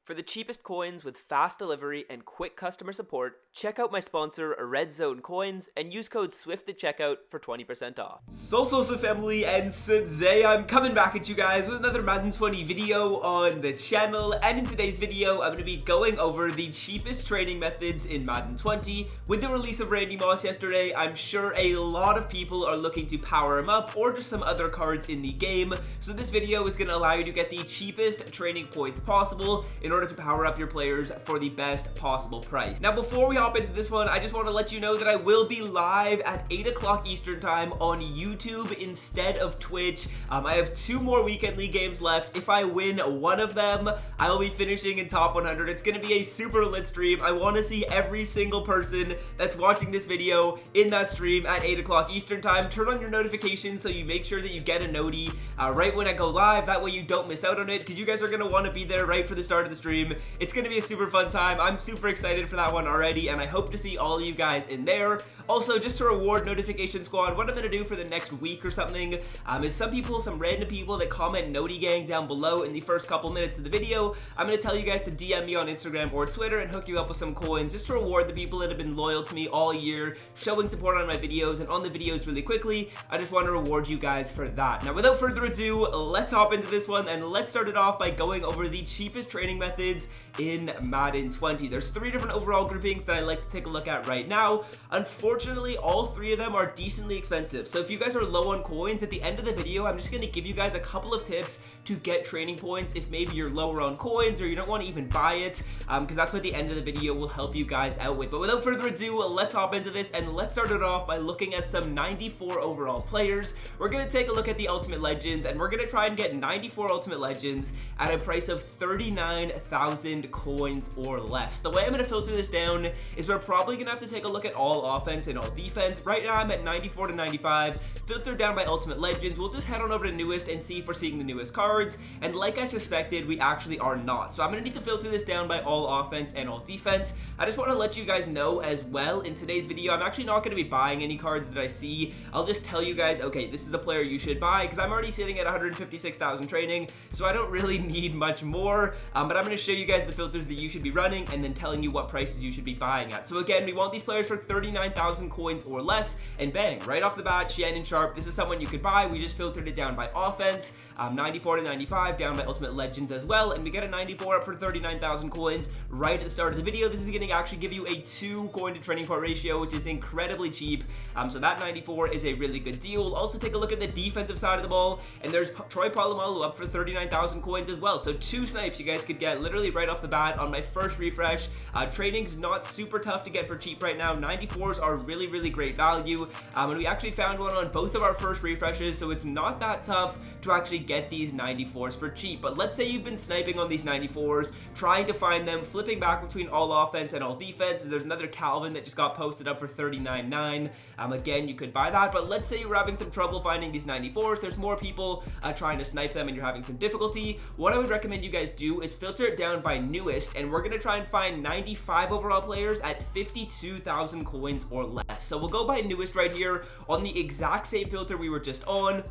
For the cheapest coins with fast delivery and quick customer support, check out my sponsor, Red Zone Coins, and use code SWIFT at checkout for 20% off. So family, and today I'm coming back at you guys with another Madden 20 video on the channel, and in today's video I'm going to be going over the cheapest trading methods in Madden 20. With the release of Randy Moss yesterday, I'm sure a lot of people are looking to power him up or just some other cards in the game, so this video is going to allow you to get the cheapest trading points possible in order to power up your players for the best possible price. Now before we hop into this one, I just want to let you know that I will be live at 8 o'clock Eastern time on YouTube instead of Twitch. I have 2 more Weekend League games left. If I win one of them, I will be finishing in top 100. It's going to be a super lit stream. I want to see every single person that's watching this video in that stream at 8 o'clock Eastern time. Turn on your notifications so you make sure that you get a noti right when I go live. That way you don't miss out on it, because you guys are going to want to be there right for the start of the stream. It's going to be a super fun time. I'm super excited for that one already, and I hope to see all of you guys in there. Also, just to reward Notification Squad, what I'm going to do for the next week or something is some random people that comment Noti Gang down below in the first couple minutes of the video, I'm going to tell you guys to DM me on Instagram or Twitter and hook you up with some coins just to reward the people that have been loyal to me all year, showing support on my videos and on the videos really quickly. I just want to reward you guys for that. Now, without further ado, let's hop into this one, and let's start it off by going over the cheapest trading methods in Madden 20. There's 3 different overall groupings that I like to take a look at right now. Unfortunately, all 3 of them are decently expensive. So if you guys are low on coins, at the end of the video, I'm just going to give you guys a couple of tips to get trading points if maybe you're lower on coins or you don't want to even buy it, because that's what the end of the video will help you guys out with. But without further ado, let's hop into this, and let's start it off by looking at some 94 overall players. We're going to take a look at the Ultimate Legends, and we're going to try and get 94 Ultimate Legends at a price of 39,000 coins or less. The way I'm going to filter this down is we're probably going to have to take a look at all offense and all defense. Right now I'm at 94 to 95, filtered down by Ultimate Legends. We'll just head on over to newest and see if we're seeing the newest cards, and like I suspected, we actually are not. So I'm going to need to filter this down by all offense and all defense. I just want to let you guys know as well, in today's video, I'm actually not going to be buying any cards that I see. I'll just tell you guys, okay, this is a player you should buy, because I'm already sitting at 156,000 trading, so I don't really need much more, but I'm going to show you guys the filters that you should be running and then telling you what prices you should be buying at. So again, we want these players for 39,000 coins or less, and bang, right off the bat, Shannon Sharp, this is someone you could buy. We just filtered it down by offense, 94 to 95, down by Ultimate Legends as well, and we get a 94 up for 39,000 coins right at the start of the video. This is going to actually give you a 2 coin to trading point ratio, which is incredibly cheap, so that 94 is a really good deal. We'll also take a look at the defensive side of the ball, and there's Troy Polamalu up for 39,000 coins as well, so 2 snipes you guys could get literally right off the bat on my first refresh. Trading's not super tough to get for cheap right now. 94s are really great value, and we actually found one on both of our first refreshes, so it's not that tough to actually get these 94s for cheap. But let's say you've been sniping on these 94s, trying to find them, flipping back between all offense and all defense. There's another Calvin that just got posted up for 39.9. Again, you could buy that, but let's say you're having some trouble finding these 94s. There's more people trying to snipe them and you're having some difficulty. What I would recommend you guys do is filter it down by newest, and we're going to try and find 95 overall players at 52,000 coins or less. So we'll go by newest right here on the exact same filter we were just on,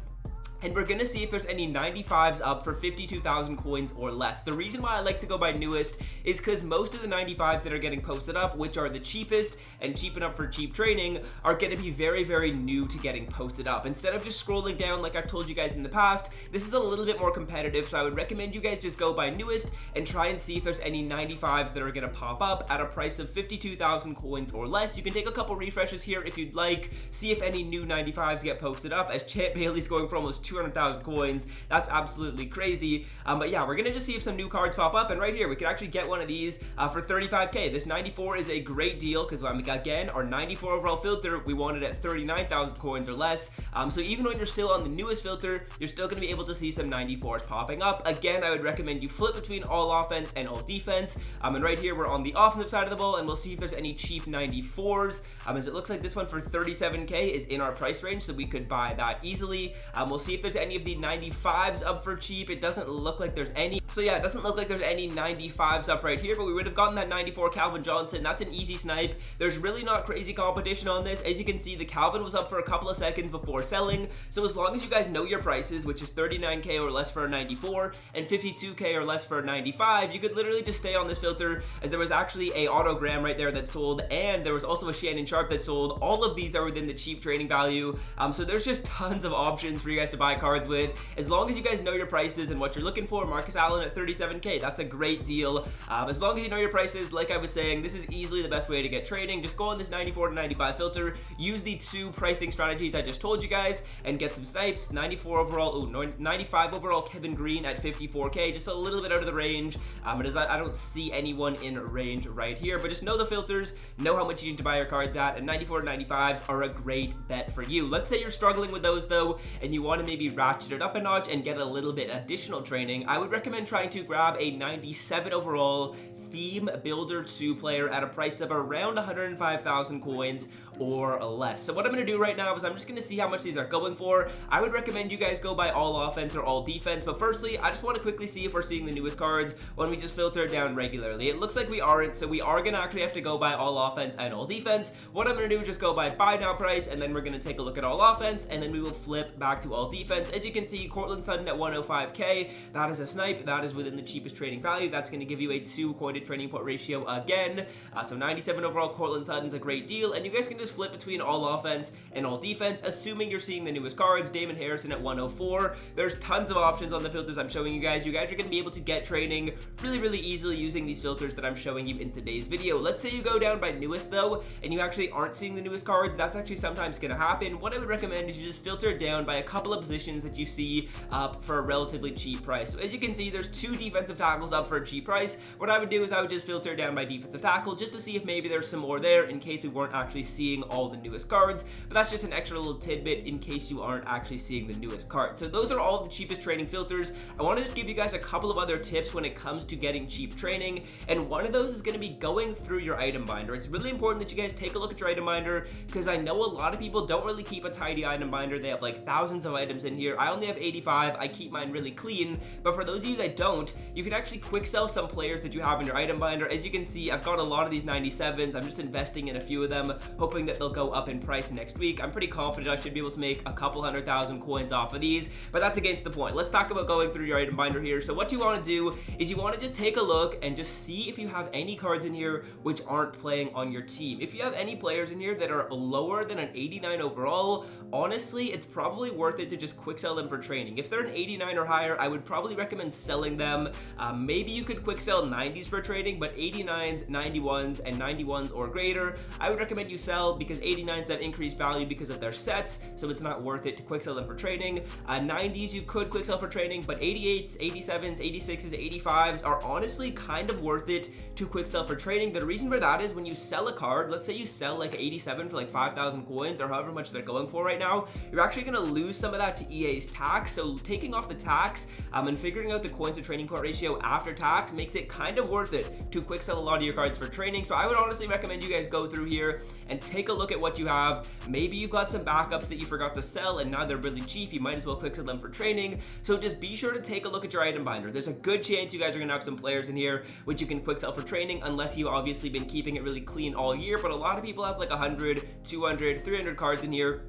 and we're gonna see if there's any 95s up for 52,000 coins or less. The reason why I like to go by newest is because most of the 95s that are getting posted up, which are the cheapest and cheap enough for cheap trading, are gonna be very new to getting posted up. Instead of just scrolling down like I've told you guys in the past, this is a little bit more competitive, so I would recommend you guys just go by newest and try and see if there's any 95s that are gonna pop up at a price of 52,000 coins or less. You can take a couple refreshes here if you'd like, see if any new 95s get posted up, as Champ Bailey's going for almost 200,000 coins. That's absolutely crazy. But yeah, we're gonna just see if some new cards pop up, and right here we could actually get one of these for 35k. This 94 is a great deal, because again, our 94 overall filter, we want it at 39,000 coins or less. So even when you're still on the newest filter, you're still gonna be able to see some 94s popping up. Again, I would recommend you flip between all offense and all defense. And right here we're on the offensive side of the ball, and we'll see if there's any cheap 94s. As it looks like this one for 37k is in our price range, so we could buy that easily. We'll see if there's any of the 95s up for cheap. It doesn't look like there's any. So yeah, it doesn't look like there's any 95s up right here, but we would have gotten that 94 Calvin Johnson. That's an easy snipe. There's really not crazy competition on this. As you can see, the Calvin was up for a couple of seconds before selling. So as long as you guys know your prices, which is 39k or less for a 94 and 52k or less for a 95, you could literally just stay on this filter, as there was actually a autogram right there that sold, and there was also a Shannon Sharp that sold. All of these are within the cheap trading value. So there's just tons of options for you guys to buy cards with. As long as you guys know your prices and what you're looking for, Marcus Allen at 37k, that's a great deal. As long as you know your prices, like I was saying, this is easily the best way to get trading. Just go on this 94 to 95 filter, use the two pricing strategies I just told you guys, and get some snipes. 94 overall, 95 overall Kevin Green at 54k, just a little bit out of the range. But I don't see anyone in range right here, but just know the filters, know how much you need to buy your cards at, and 94 to 95s are a great bet for you. Let's say you're struggling with those though, and you want to maybe ratchet it up a notch and get a little bit additional training. I would recommend trying to grab a 97 overall Theme Builder 2 player at a price of around 105,000 coins or less. So what I'm going to do right now is I'm just going to see how much these are going for. I would recommend you guys go by all offense or all defense, but firstly, I just want to quickly see if we're seeing the newest cards when we just filter it down regularly. It looks like we aren't, so we are going to actually have to go by all offense and all defense. What I'm going to do is just go by buy now price, and then we're going to take a look at all offense, and then we will flip back to all defense. As you can see, Cortland Sutton at 105k, that is a snipe. That is within the cheapest trading value. That's going to give you a 2 coin to training point ratio again. So 97 overall Cortland Sutton's a great deal, and you guys can just flip between all offense and all defense, assuming you're seeing the newest cards. Damon Harrison at 104. There's tons of options on the filters I'm showing you guys. You guys are going to be able to get training really easily using these filters that I'm showing you in today's video. Let's say you go down by newest though, and you actually aren't seeing the newest cards. That's actually sometimes going to happen. What I would recommend is you just filter it down by a couple of positions that you see up for a relatively cheap price. So as you can see, there's 2 defensive tackles up for a cheap price. What I would do is I would just filter it down by defensive tackle just to see if maybe there's some more there in case we weren't actually seeing all the newest cards. But that's just an extra little tidbit in case you aren't actually seeing the newest card. So those are all the cheapest training filters. I want to just give you guys a couple of other tips when it comes to getting cheap training, and one of those is going to be going through your item binder. It's really important that you guys take a look at your item binder, because I know a lot of people don't really keep a tidy item binder. They have like thousands of items in here. I only have 85. I keep mine really clean, but for those of you that don't, you can actually quick sell some players that you have in your item binder. As you can see, I've got a lot of these 97s. I'm just investing in a few of them, hoping that they'll go up in price next week. I'm pretty confident I should be able to make a couple 100,000 coins off of these, but that's against the point. Let's talk about going through your item binder here. So what you want to do is you want to just take a look and just see if you have any cards in here which aren't playing on your team. If you have any players in here that are lower than an 89 overall, honestly, it's probably worth it to just quick sell them for training. If they're an 89 or higher, I would probably recommend selling them. Maybe you could quick sell 90s for trading, but 89s, 91s, and 91s or greater, I would recommend you sell, because 89s have increased value because of their sets, so it's not worth it to quick sell them for trading. 90s you could quick sell for trading, but 88s, 87s, 86s, 85s are honestly kind of worth it to quick sell for trading. The reason for that is when you sell a card, let's say you sell like 87 for like 5,000 coins or however much they're going for right now, you're actually going to lose some of that to EA's tax. So taking off the tax and figuring out the coins to training point ratio after tax makes it kind of worth it to quick sell a lot of your cards for training. So I would honestly recommend you guys go through here and take a look at what you have. Maybe you've got some backups that you forgot to sell and now they're really cheap. You might as well quick sell them for training. So just be sure to take a look at your item binder. There's a good chance you guys are going to have some players in here which you can quick sell for training, unless you've obviously been keeping it really clean all year. But a lot of people have like 100, 200, 300 cards in here.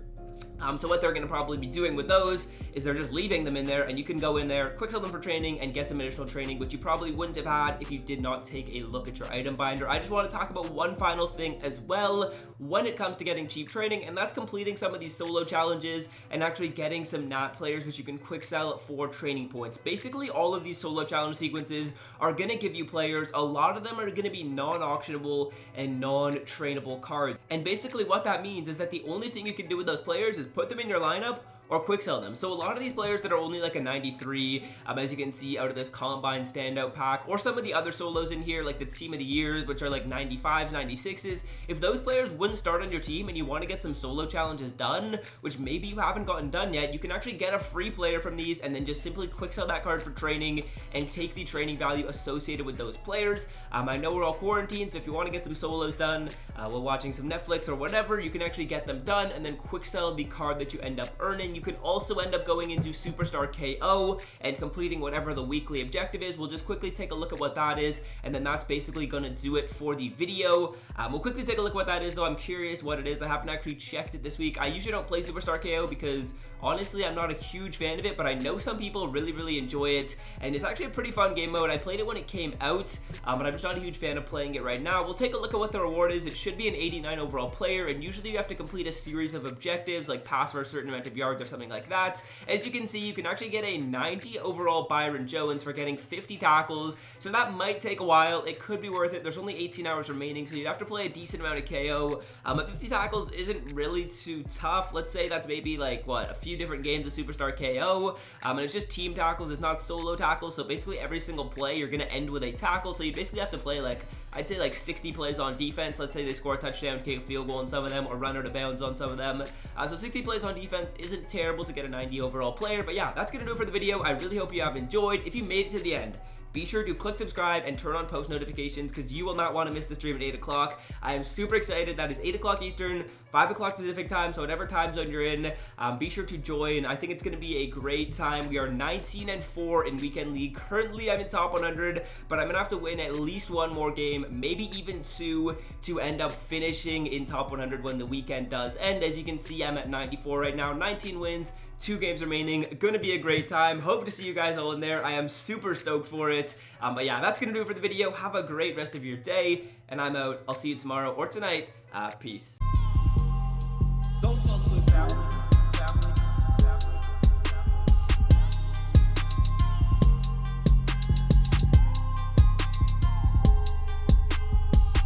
So what they're going to probably be doing with those is they're just leaving them in there, and you can go in there, quick sell them for training, and get some additional training, which you probably wouldn't have had if you did not take a look at your item binder. I just want to talk about one final thing as well when it comes to getting cheap training, and that's completing some of these solo challenges and actually getting some NAT players, which you can quick sell for training points. Basically, all of these solo challenge sequences are going to give you players. A lot of them are going to be non-auctionable and non-trainable cards, and basically what that means is that the only thing you can do with those players is put them in your lineup or quick sell them. So a lot of these players that are only like a 93, as you can see out of this Combine standout pack, or some of the other solos in here, like the team of the years, which are like 95s, 96s, if those players wouldn't start on your team and you want to get some solo challenges done, which maybe you haven't gotten done yet, you can actually get a free player from these and then just simply quick sell that card for training and take the training value associated with those players. I know we're all quarantined, so if you want to get some solos done while watching some Netflix or whatever, you can actually get them done and then quick sell the card that you end up earning win, you can also end up going into Superstar KO and completing whatever the weekly objective is. We'll just quickly take a look at what that is, and then that's basically going to do it for the video. We'll quickly take a look at what that is, though. I'm curious what it is. I haven't actually checked it this week. I usually don't play Superstar KO because honestly I'm not a huge fan of it, but I know some people really enjoy it, and it's actually a pretty fun game mode. I played it when it came out, but I'm just not a huge fan of playing it right now. We'll take a look at what the reward is. It should be an 89 overall player, and usually you have to complete a series of objectives like pass for a certain amount of yards or something like that. As you can see, you can actually get a 90 overall Byron Jones for getting 50 tackles, so that might take a while. It could be worth it. There's only 18 hours remaining, so you'd have to play a decent amount of KO. But 50 tackles isn't really too tough. Let's say that's maybe like what, a few different games of Superstar KO, and it's just team tackles. It's not solo tackles, so basically every single play you're gonna end with a tackle, so you basically have to play like, I'd say like 60 plays on defense. Let's say they score a touchdown, kick a field goal on some of them, or run out of bounds on some of them. So 60 plays on defense isn't terrible to get a 90 overall player. But yeah, that's gonna do it for the video. I really hope you have enjoyed. If you made it to the end, be sure to click subscribe and turn on post notifications because you will not want to miss the stream at 8 o'clock. I am super excited. That is 8 o'clock Eastern, 5 o'clock Pacific time, so whatever time zone you're in, be sure to join. I think it's going to be a great time. We are 19-4 in Weekend League. Currently, I'm in top 100, but I'm going to have to win at least one more game, maybe even two, to end up finishing in top 100 when the weekend does end. As you can see, I'm at 94 right now, 19 wins. 2 games remaining. Gonna be a great time. Hope to see you guys all in there. I am super stoked for it. But yeah, that's gonna do it for the video. Have a great rest of your day, and I'm out. I'll see you tomorrow or tonight. Peace. So,